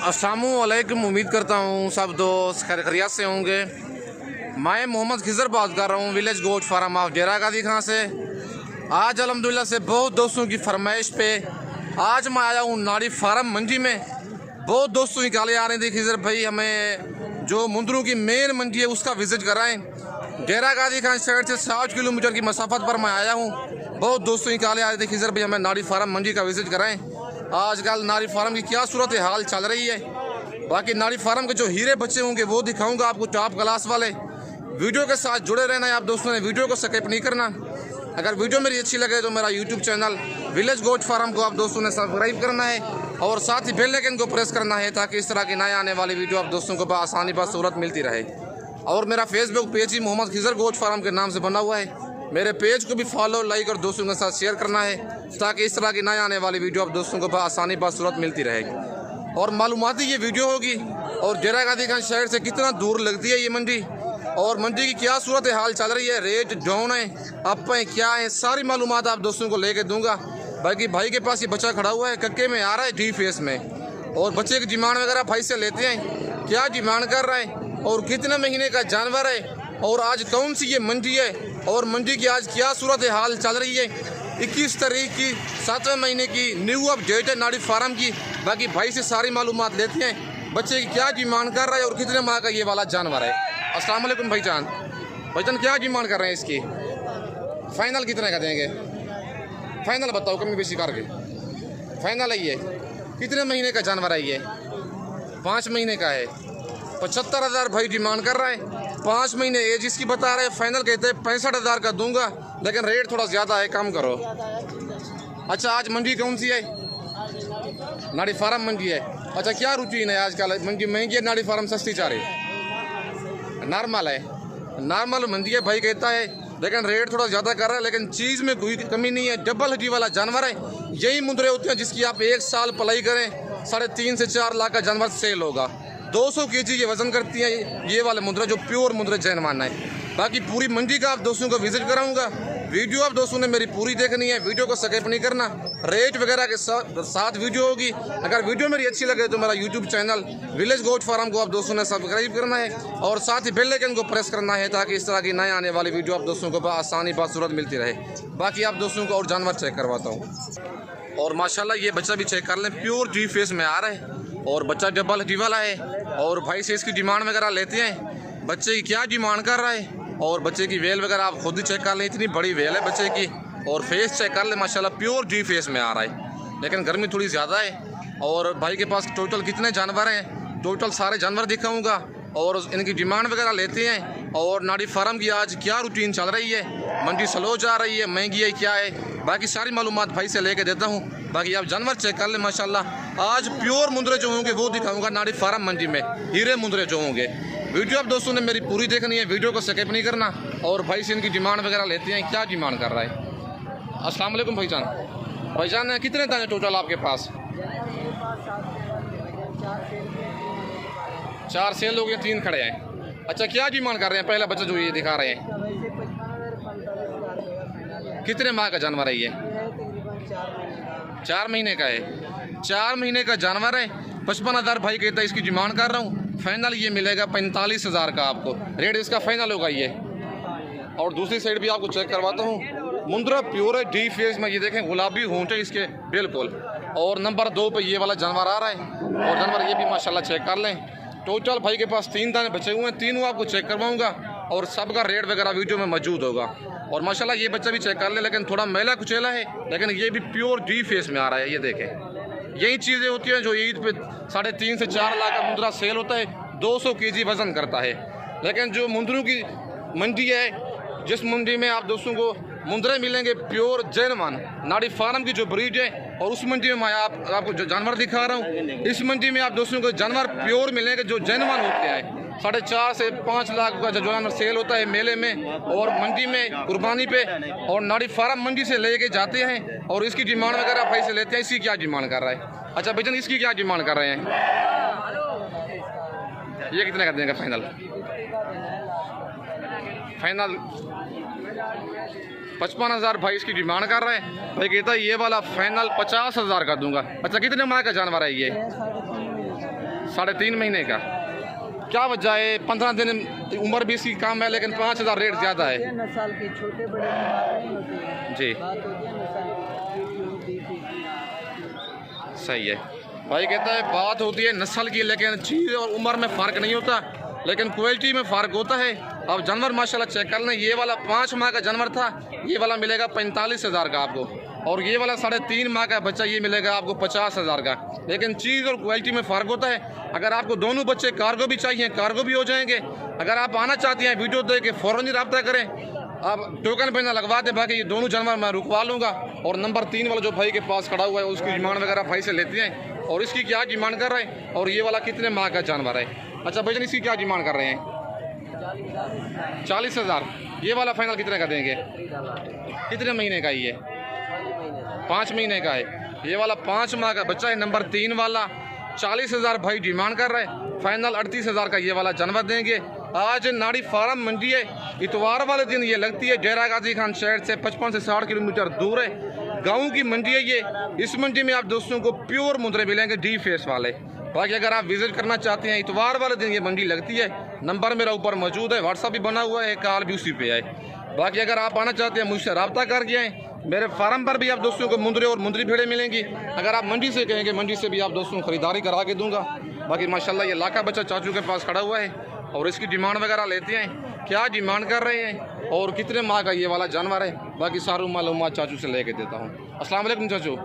अस्सलामुअलैकुम। उम्मीद करता हूँ सब दोस्त खैरियत से होंगे। मैं मोहम्मद खिजर बात कर रहा हूँ विलेज गोट फार्म ऑफ डेरा गादी खां से। आज अल्हम्दुलिल्लाह से बहुत दोस्तों की फरमाइश पे आज मैं आया हूँ नाड़ी फार्म मंडी में। बहुत दोस्तों की गाली आ रही थी, खिजर भाई हमें जो मुंदरों की मेन मंडी है उसका विज़िट कराएं। डेरा गादी खां शहर से 60 किलोमीटर की मसाफत पर मैं आया हूँ। बहुत दोस्तों की गाली आ रही थी, खिजर भाई हमें नाड़ी फार्म मंडी का विज़िट कराएं। आजकल नाड़ी फार्म की क्या सूरत हाल चल रही है। बाकी नाड़ी फार्म के जो हीरे बच्चे होंगे वो दिखाऊंगा आपको, टॉप क्लास वाले। वीडियो के साथ जुड़े रहना है आप दोस्तों ने, वीडियो को स्किप नहीं करना। अगर वीडियो मेरी अच्छी लगे तो मेरा YouTube channel village goat farm को आप दोस्तों ने सब्सक्राइब करना है और साथ ही बेल आइकन को प्रेस करना है ताकि इस तरह की नए आने वाली वीडियो आप दोस्तों को आसानी बसूरत मिलती रहे। और मेरा फेसबुक पेज ही मोहम्मद खिजर गोट फार्म के नाम से बना हुआ है। मेरे पेज को भी फॉलो, लाइक और दोस्तों के साथ शेयर करना है ताकि इस तरह की नए आने वाली वीडियो आप दोस्तों को आसानी बसूरत मिलती रहेगी। और मालूमाती ये वीडियो होगी और डेरा गादी खां शहर से कितना दूर लगती है ये मंडी और मंडी की क्या सूरत हाल चल रही है, रेट डाउन है, अप है, क्या है, सारी मालूमात आप दोस्तों को लेके दूंगा। बाकी भाई के पास ये बच्चा खड़ा हुआ है, कक्के में आ रहा है, डी फेस में, और बच्चे की डिमांड वगैरह भाई से लेते हैं, क्या डिमांड कर रहा है और कितने महीने का जानवर है और आज कौन सी ये मंडी है और मंडी की आज क्या सूरत हाल चल रही है। 21 तारीख की 7वें महीने की न्यू अपडेट है नाड़ी फार्म की। बाकी भाई से सारी मालूमात लेते हैं, बच्चे की क्या डिमांड कर रहा है और कितने माह का ये वाला जानवर है। अस्सलाम वालेकुम भाईजान। भाईजान क्या डिमांड कर रहे हैं इसकी? फाइनल कितने का देंगे? फाइनल बताओ, कमी बेशी करके फाइनल है ये। कितने महीने का जानवर है ये? 5 महीने का है। 75,000 भाई डिमांड कर रहा है। 5 महीने एज इसकी बता रहे हैं। फाइनल कहते हैं 65,000 का दूंगा, लेकिन रेट थोड़ा ज़्यादा है, कम करो। अच्छा, आज मंडी कौन सी है? नाड़ी फार्म मंडी है। अच्छा, क्या रूटीन है आजकल? मंडी महंगी है, नाड़ी फार्म सस्ती चाह रही? नॉर्मल है, नॉर्मल मंडी है भाई कहता है, लेकिन रेट थोड़ा ज़्यादा कर रहा है, लेकिन चीज़ में कोई कमी नहीं है। डबल हड्डी वाला जानवर है। यही मुंदरे होते हैं जिसकी आप 1 साल पलाई करें 3.5 से 4 लाख का जानवर सेल होगा। 200 kg ये वज़न करती है ये वाले मुंदरे, जो प्योर मुंदरे जैन मानना है। बाकी पूरी मंडी का आप दोस्तों को विजिट कराऊंगा। वीडियो आप दोस्तों ने मेरी पूरी देखनी है, वीडियो को स्किप नहीं करना। रेट वगैरह के साथ वीडियो होगी। अगर वीडियो मेरी अच्छी लगे तो मेरा YouTube channel village goat farm को आप दोस्तों ने सब्सक्राइब करना है और साथ ही बेल आइकन को प्रेस करना है ताकि इस तरह की नए आने वाली वीडियो आप दोस्तों को आसानी बसूरत मिलती रहे। बाकी आप दोस्तों को और जानवर चेक करवाता हूँ। और माशाल्लाह ये बच्चा भी चेक कर लें, प्योर जी फेस में आ रहा है और बच्चा डबल हड्डी वाला है। और भाई से इसकी डिमांड वगैरह लेते हैं, बच्चे की क्या डिमांड कर रहा है और बच्चे की वेल वगैरह आप खुद ही चेक कर लें। इतनी बड़ी वेल है बच्चे की और फेस चेक कर लें, माशाल्लाह प्योर जी फेस में आ रहा है, लेकिन गर्मी थोड़ी ज़्यादा है। और भाई के पास टोटल कितने जानवर हैं, टोटल सारे जानवर दिखाऊंगा और इनकी डिमांड वगैरह लेते हैं। और नाड़ी फार्म की आज क्या रूटीन चल रही है, मंडी स्लो जा रही है, महंगी है, क्या है, बाकी सारी मालूमात भाई से लेके देता हूँ। बाकी आप जानवर चेक कर लें, माशाल्लाह आज प्योर मुंदरे जो होंगे वो दिखाऊंगा नाड़ी फार्म मंडी में, हीरे मुंदरे जो होंगे। वीडियो आप दोस्तों ने मेरी पूरी देखनी है, वीडियो को स्किप नहीं करना। और भाई से इनकी डिमांड वगैरह लेते हैं, क्या डिमांड कर रहा है। अस्सलाम वालेकुम भाईजान। भाईजान कितने दाने टोटल आपके पास? 4 सेल हो गए, 3 खड़े हैं। अच्छा, क्या डिमांड कर रहे हैं? पहला बच्चा जो ये दिखा रहे हैं कितने माह का जानवर है ये? 4 महीने का है। 4 महीने का जानवर है। 55,000 भाई कहता है इसकी डिमांड कर रहा हूँ। फाइनल ये मिलेगा 45,000 का आपको, रेट इसका फाइनल होगा ये। और दूसरी साइड भी आपको चेक करवाता हूँ, मुंद्रा प्योर है, डी फेस में। ये देखें गुलाबी होंठ है इसके बिल्कुल। और नंबर 2 पे ये वाला जानवर आ रहा है और जानवर ये भी माशाल्लाह चेक कर लें। टोटल भाई के पास 3 दाने बचे हुए हैं, तीनों आपको चेक करवाऊँगा और सबका रेट वगैरह वीडियो में मौजूद होगा। और माशाल्लाह ये बच्चा भी चेक कर ले, लेकिन थोड़ा मैला कुचेला है, लेकिन ये भी प्योर डी फेस में आ रहा है। ये देखें, यही चीज़ें होती हैं जो ईद पे 3.5 से 4 लाख का मुंदरा सेल होता है, 200 kg वज़न करता है। लेकिन जो मुंदरों की मंडी है, जिस मंडी में आप दोस्तों को मुंदरे मिलेंगे प्योर जैन मान नाड़ी फार्म की जो ब्रीड है, और उस मंडी में मैं आपको जो जानवर दिखा रहा हूँ, इस मंडी में आप दोस्तों को जानवर प्योर मिलेंगे जो जैन मान होते हैं। 4.5 से 5 लाख का जो जानवर सेल होता है मेले में और मंडी में कुर्बानी पे, और नाड़ी फार्म मंडी से लेके जाते हैं और इसकी डिमांड वगैरह भाई से लेते हैं। इसकी क्या डिमांड कर रहा है? अच्छा भाईजान, इसकी क्या डिमांड कर रहे हैं? ये कितने का देंगे फाइनल? फाइनल 55,000 भाई इसकी डिमांड कर रहा है। भाई कहता है ये वाला फाइनल 50,000 का दूंगा। अच्छा, कितने माह का जानवर है ये? 3.5 महीने का। क्या वजह है? 15 दिन उम्र भी इसकी कम है लेकिन 5,000 रेट ज़्यादा है। नस्ल की छोटे बड़े की बात नहीं होती है। जी बात होती है नस्ल की। सही है। भाई कहता है बात होती है नस्ल की, लेकिन चीज़ और उम्र में फ़र्क नहीं होता, लेकिन क्वालिटी में फ़र्क होता है। अब जानवर माशाल्लाह चेक कर लें। ये वाला 5 माह का जानवर था, ये वाला मिलेगा 45,000 का आपको, और ये वाला 3.5 माह का बच्चा ये मिलेगा आपको 50,000 का। लेकिन चीज़ और क्वालिटी में फ़र्क होता है। अगर आपको दोनों बच्चे कार्गो भी चाहिए, कार्गो भी हो जाएंगे। अगर आप आना चाहते हैं वीडियो देख के फ़ौरन ही रब्ता करें, आप टोकन पे ना लगवा दें, बाकी ये दोनों जानवर मैं रुकवा लूँगा। और नंबर 3 वाला जो भाई के पास खड़ा हुआ है उसकी डिमांड वगैरह भाई से लेते हैं, और इसकी क्या डिमांड कर रहे हैं, और ये वाला कितने माह का जानवर है। अच्छा भाईजान इसकी क्या डिमांड कर रहे हैं? 40,000। ये वाला फाइनल कितने का देंगे? कितने महीने का ये? 5 महीने का है। ये वाला 5 माह का बच्चा है। नंबर 3 वाला 40,000 भाई डिमांड कर रहा है। फाइनल 38,000 का ये वाला जानवर देंगे। आज नाड़ी फार्म मंडी है, इतवार वाले दिन ये लगती है। डेरा गाजी खान शहर से 55 से 60 किलोमीटर दूर है। गाँव की मंडी है ये। इस मंडी में आप दोस्तों को प्योर मुंदरे मिलेंगे, डी फेस वाले। बाकी अगर आप विजिट करना चाहते हैं, इतवार वाले दिन ये मंडी लगती है। नंबर मेरा ऊपर मौजूद है, व्हाट्सअप भी बना हुआ है, कॉल भी उसी पे है। बाकी अगर आप आना चाहते हैं मुझसे रब्ता कर गए हैं। मेरे फार्म पर भी आप दोस्तों को मुंदरे और मुंदरी भेड़े मिलेंगी। अगर आप मंडी से कहेंगे, मंडी से भी आप दोस्तों को ख़रीदारी करा के दूंगा। बाकी माशाल्लाह ये लाखा बच्चा चाचू के पास खड़ा हुआ है, और इसकी डिमांड वगैरह लेते हैं, क्या डिमांड कर रहे हैं और कितने माह का ये वाला जानवर है। बाकी सारू मालूमात चाचू से लेके देता हूँ। अस्सलाम वालेकुम चाचू।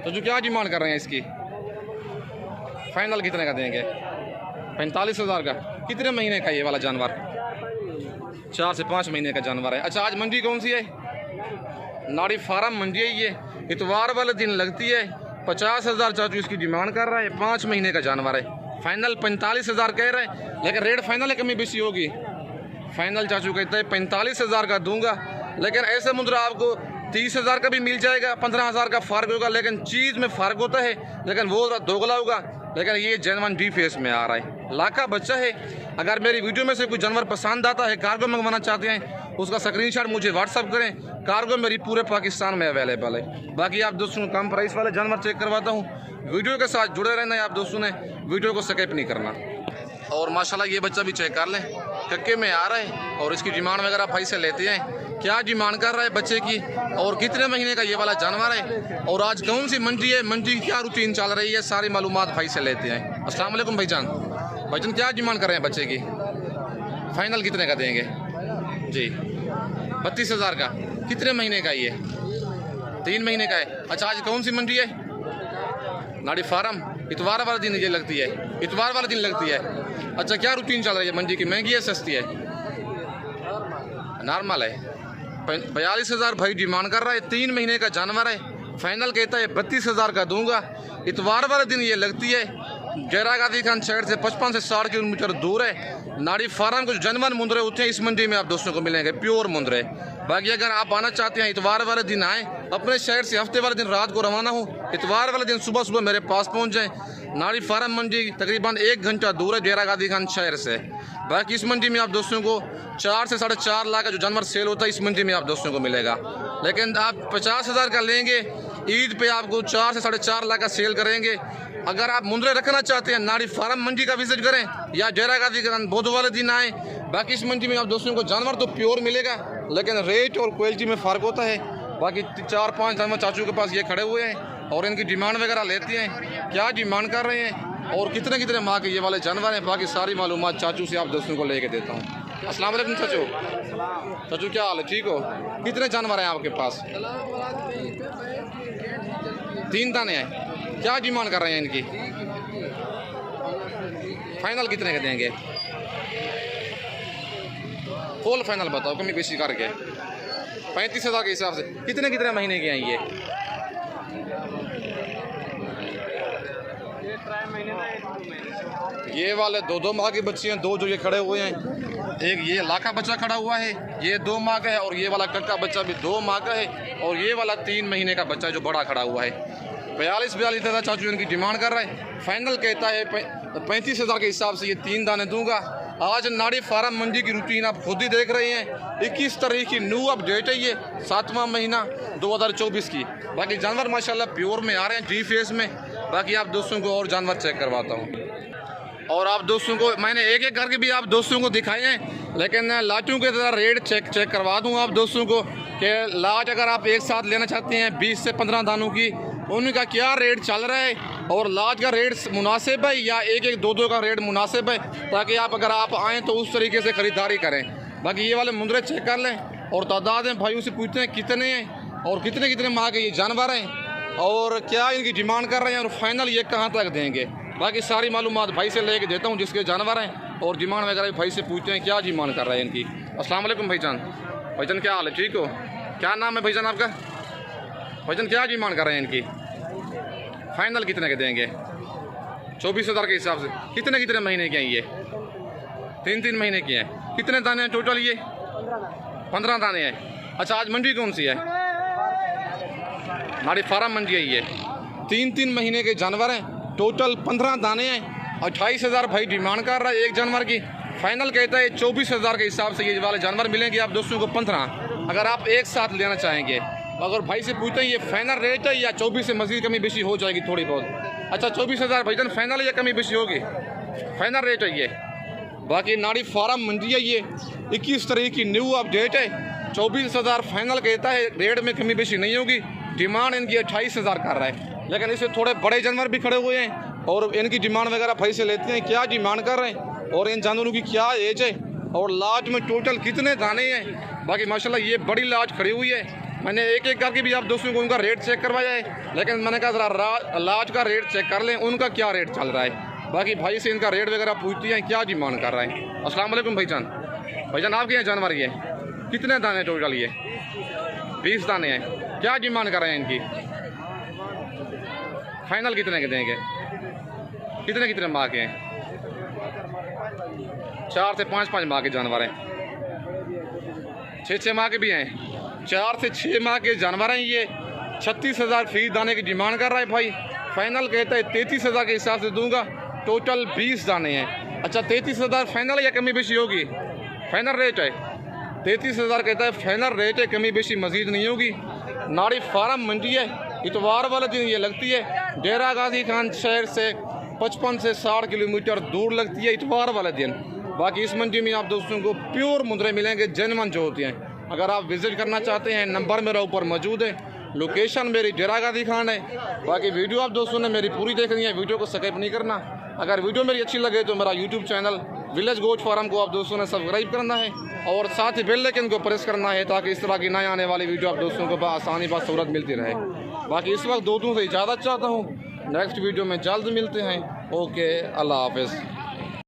चाचू क्या डिमांड कर रहे हैं इसकी? फाइनल कितने का देंगे? 45,000 का। कितने महीने का ये वाला जानवर? 4 से 5 महीने का जानवर है। अच्छा आज मंडी कौन सी है? नाड़ी फार्म मंडी है ये। इतवार वाले दिन लगती है। 50,000 चाचू इसकी डिमांड कर रहा है। 5 महीने का जानवर है। फाइनल 45,000 कह रहे हैं, लेकिन रेट फाइनल है, कमी बेसी होगी। फाइनल चाचू कहते हैं 45,000 का दूंगा, लेकिन ऐसे मुद्रा आपको 30,000 का भी मिल जाएगा, 15,000 का फ़र्क होगा, लेकिन चीज़ में फ़र्क होता है, लेकिन वो दोगला होगा। लेकिन ये जेनवन डी फेस में आ रहा है, लाखा बच्चा है। अगर मेरी वीडियो में से कोई जानवर पसंद आता है, कार्गो मंगवाना चाहते हैं, उसका स्क्रीनशॉट मुझे व्हाट्सअप करें। कार्गो मेरी पूरे पाकिस्तान में अवेलेबल है। बाकी आप दोस्तों को कम प्राइस वाले जानवर चेक करवाता हूँ। वीडियो के साथ जुड़े रहना है आप दोस्तों ने, वीडियो को स्किप नहीं करना। और माशाल्लाह ये बच्चा भी चेक कर लें, कक्के में आ रहा है, और इसकी डिमांड वगैरह भाई से लेते हैं। क्या डिमांड कर रहा है बच्चे की, और कितने महीने का ये वाला जानवर है, और आज कौन सी मंडी है, मंडी की क्या रूटीन चल रही है, सारी मालूमात भाई से लेते हैं। अस्सलाम वालेकुम भाईजान। भाईजान क्या डिमांड कर रहे हैं बच्चे की? फाइनल कितने का देंगे? जी 32,000 का। कितने महीने का ये? 3 महीने का है। अच्छा आज कौन सी मंडी है? नाड़ी फार्म। इतवार वाले दिन ये लगती है, इतवार वाले दिन लगती है। अच्छा क्या रूटीन चल रही है मंडी की, महंगी है सस्ती है? नॉर्मल है। 42,000 भाई डिमांड कर रहा है। 3 महीने का जानवर है। फाइनल कहता है 32,000 का दूंगा। इतवार वाले दिन ये लगती है। डेरा गाजी खान शहर से 55 से 60 किलोमीटर दूर है। नाड़ी फार्म कुछ जनवन मुंदरे होते हैं, इस मंडी में आप दोस्तों को मिलेंगे प्योर मुंदरे। बाकी अगर आप आना चाहते हैं, इतवार वाले दिन आएँ, अपने शहर से हफ्ते वाले दिन रात को रवाना हो, इतवार वाले दिन सुबह सुबह मेरे पास पहुंच जाएं। नाड़ी फार्म मंडी तकरीबन 1 घंटा दूर है डेरा गाजी खान शहर से। बाकी इस मंडी में आप दोस्तों को 4 से 4.5 लाख का जो जानवर सेल होता है, इस मंडी में आप दोस्तों को मिलेगा। लेकिन आप 50,000 का लेंगे, ईद पे आपको 4 से 4.5 लाख का सेल करेंगे। अगर आप मुंदरे रखना चाहते हैं, नाड़ी फार्म मंडी का विजिट करें, या डेरा गाजी खान बुध वाले दिन आएँ। बाकी इस मंडी में आप दोस्तों को जानवर तो प्योर मिलेगा, लेकिन रेट और क्वालिटी में फ़र्क होता है। बाकी 4-5 जानवर चाचू के पास ये खड़े हुए हैं, और इनकी डिमांड वगैरह लेते हैं, क्या डिमांड कर रहे हैं और कितने कितने माह के ये वाले जानवर हैं। बाकी सारी मालूमात चाचू से आप दोस्तों को लेके देता हूँ। अस्सलाम वालेकुम चाचू। चाचू क्या हाल है, ठीक हो? कितने जानवर हैं आपके पास? 3 दाने हैं। क्या डिमांड कर रहे हैं इनकी? फाइनल कितने के देंगे? फुल फाइनल बताओ, कमी बेशी करके। 35,000 के हिसाब से। कितने कितने महीने के हैं ये? ये वाले 2-2 माह के बच्चे हैं, 2 जो ये खड़े हुए हैं। एक ये लाखा बच्चा खड़ा हुआ है, ये 2 माह का है, और ये वाला कक्का बच्चा भी 2 माह का है, और ये वाला 3 महीने का बच्चा जो बड़ा खड़ा हुआ है। 42,000 चाचू इनकी डिमांड कर रहा है। फाइनल कहता है 35,000 के हिसाब से ये 3 दाने दूंगा। आज नाड़ी फार्म मंडी की रूटीन आप खुद ही देख रहे हैं। 21 तारीख की न्यू अपडेट है ये, 7वां महीना 2024 की। बाकी जानवर माशाल्लाह प्योर में आ रहे हैं, डी फेस में। बाकी आप दोस्तों को और जानवर चेक करवाता हूँ। और आप दोस्तों को मैंने एक एक करके भी आप दोस्तों को दिखाए हैं, लेकिन लाचों के ज़रा रेट चेक करवा दूँ आप दोस्तों को कि लाच अगर आप एक साथ लेना चाहते हैं 20 से 15 दानों की, उनका क्या रेट चल रहा है और लाच का रेट मुनासिब है या एक एक दो का रेट मुनासिब है, ताकि आप अगर आप आएँ तो उस तरीके से ख़रीदारी करें। बाकी ये वाले मुंदरे चेक कर लें और तादाद में भाइयों से पूछते हैं कितने हैं और कितने कितने माह के ये जानवर हैं और क्या इनकी डिमांड कर रहे हैं और फाइनल ये कहाँ तक देंगे। बाकी सारी मालूमात भाई से लेके देता हूँ जिसके जानवर हैं, और डिमांड वगैरह भाई से पूछते हैं क्या डिमांड कर रहे हैं इनकी। अस्सलाम वालेकुम भाईजान। भाईजान क्या हाल है, ठीक हो? क्या नाम है भाईजान आपका? भाईजान क्या डिमांड कर रहे हैं इनकी? फाइनल कितने के देंगे? 24,000 के हिसाब से। कितने कितने महीने के हैं ये? 3 महीने के हैं। कितने दाने हैं टोटल ये? 15 दाने हैं। अच्छा, आज मंडी कौन सी है? हमारी फार्म मंडी है ये। 3 महीने के जानवर हैं, टोटल 15 दाने हैं। 28,000 भाई डिमांड कर रहा है एक जानवर की। फाइनल कहता है 24,000 के हिसाब से ये वाले जानवर मिलेंगे आप दोस्तों को 15, अगर आप एक साथ लेना चाहेंगे। अगर भाई से पूछते हैं ये फाइनल रेट है या 24 से मज़ीद कमी बेशी हो जाएगी थोड़ी बहुत? अच्छा, 24,000 भाईजान फाइनल या कमी बेशी होगी? फाइनल रेट है ये। बाकी नाड़ी फार्म मंडी है ये, 21 तारीख की न्यू अपडेट है। 24,000 फाइनल कहता है, रेट में कमी बेशी नहीं होगी। डिमांड इनकी 28,000 कर रहा है, लेकिन इससे थोड़े बड़े जानवर भी खड़े हुए हैं और इनकी डिमांड वगैरह भाई से लेते हैं क्या डिमांड कर रहे हैं और इन जानवरों की क्या एज है और लाज में टोटल कितने दाने हैं। बाकी माशाल्लाह ये बड़ी लाज खड़ी हुई है। मैंने एक एक करके भी आप दोस्तों को उनका रेट चेक करवाया है, लेकिन मैंने कहा ज़रा लाज का रेट चेक कर लें उनका क्या रेट चल रहा है। बाकी भाई से इनका रेट वगैरह पूछती हैं क्या डिमांड कर रहे हैं। अस्सलाम वालेकुम भाईजान। भाईजान आपके यहाँ जानवर ये कितने दाने टोटल? ये 20 दाने हैं। क्या डिमांड कर रहे हैं इनकी? फाइनल कितने के देंगे? कितने कितने माह के हैं? 4 से 5 माह के जानवर हैं। 6 माह के भी हैं। 4 से 6 माह के जानवर हैं ये। 36,000 फीस दाने की डिमांड कर रहा है भाई। फाइनल कहता है 33,000 के हिसाब से दूंगा। टोटल 20 दाने हैं। अच्छा, 33,000 फाइनल या कमी बेशी होगी? फाइनल रेट है 33,000 कहता है, फाइनल रेट है, कमी बेशी मजीद नहीं होगी। नाड़ी फार्म मंडी है, इतवार वाले दिन ये लगती है। डेरा गाजी खान शहर से 55 से 60 किलोमीटर दूर लगती है इतवार वाले दिन। बाकी इस मंडी में आप दोस्तों को प्योर मुंदरे मिलेंगे, जेन्युइन जो होती हैं। अगर आप विज़िट करना चाहते हैं, नंबर मेरा ऊपर मौजूद है। लोकेशन मेरी डेरा गाजी खान है। बाकी वीडियो आप दोस्तों ने मेरी पूरी देखनी है, वीडियो को स्किप नहीं करना। अगर वीडियो मेरी अच्छी लगे तो मेरा YouTube channel village goat farm को आप दोस्तों ने सब्सक्राइब करना है और साथ ही बेल आइकन को प्रेस करना है, ताकि इस तरह की नए आने वाली वीडियो आप दोस्तों को आसानी सहूलत मिलती रहे। बाकी इस वक्त दोस्तों से इजाज़त चाहता हूँ। नेक्स्ट वीडियो में जल्द मिलते हैं। ओके, अल्लाह हाफ़िज़।